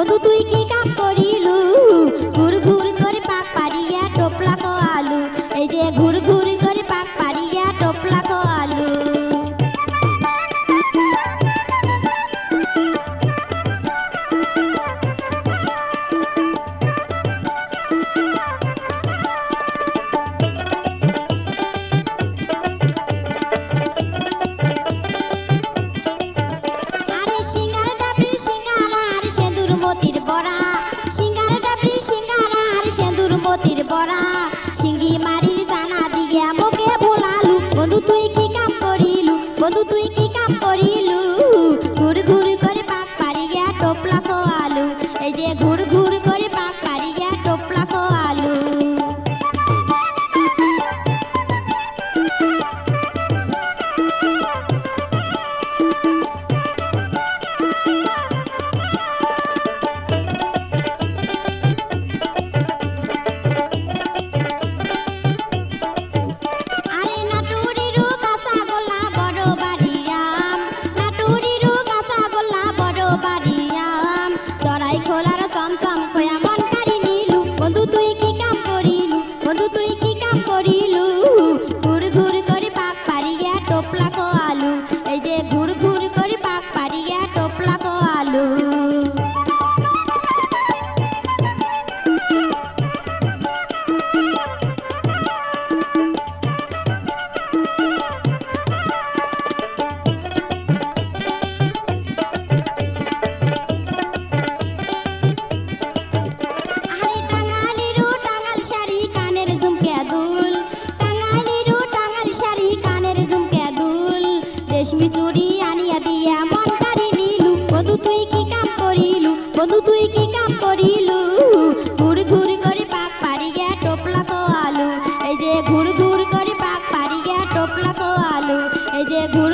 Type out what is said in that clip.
বন্ধু তুই কি কাম করিলু ঘুর ঘুর করে পাক পারিয়া টোপলা কো আলু এই যে ঘুর ঘুর করে পাক পারিয়া টোপলা কো আলু আরে সিঙ্গার ডাবরি সিঙ্গারা আর সেন্দুর মতির বড়া সিঙ্গার ডাবরি সিঙ্গারা আর সেন্দুর মতির বড়া সিঙ্গি মারির জানা দিয়ে মোকে ভোলালু বন্ধু তুই কি কাম করিলু বন্ধু তুই কি কাম করিলু ঘুর ঘুর করে পাক পারিয়া টোপলা কো আলু এই যে ঘুর ঘুর করে পাক পারিয়া টোপলা কো আলু আরে নাটুরিরু কাঁচা গোল্লা বড় বাড়িয়াম নাটুরিরু কাঁচা গোল্লা বড় বাড়িয়াম চড়াই খোলার চমচম খোয়া মন কারি নিলু বন্ধু তুই কি কাম করিলু বন্ধু তুই কি কাম করিলু ঘুর ঘুর করে পাক পারিয়া টোপলা কো আলু এই যে ঘুর ঘুর করে পাক পারিয়া টোপলা কো আলু আরে টাঙ্গালিরু টাঙ্গাল শাড়ি কানের ঝুমকে দুল টাঙ্গালিরু টাঙ্গাল শাড়ি কানের ঝুমকে দুল রেশমি চুড়ি আনিয়া দিয়া মন কারি নিলু বন্ধু তুই কি কাম করিলু বন্ধু তুই কি কাম করিলু ঘুর ঘুর করে পাক পারিয়া টোপলা কো আলু এই যে ঘুর ঘুর করে পাক পারিয়া টোপলা কো আলু এই যে ঘুর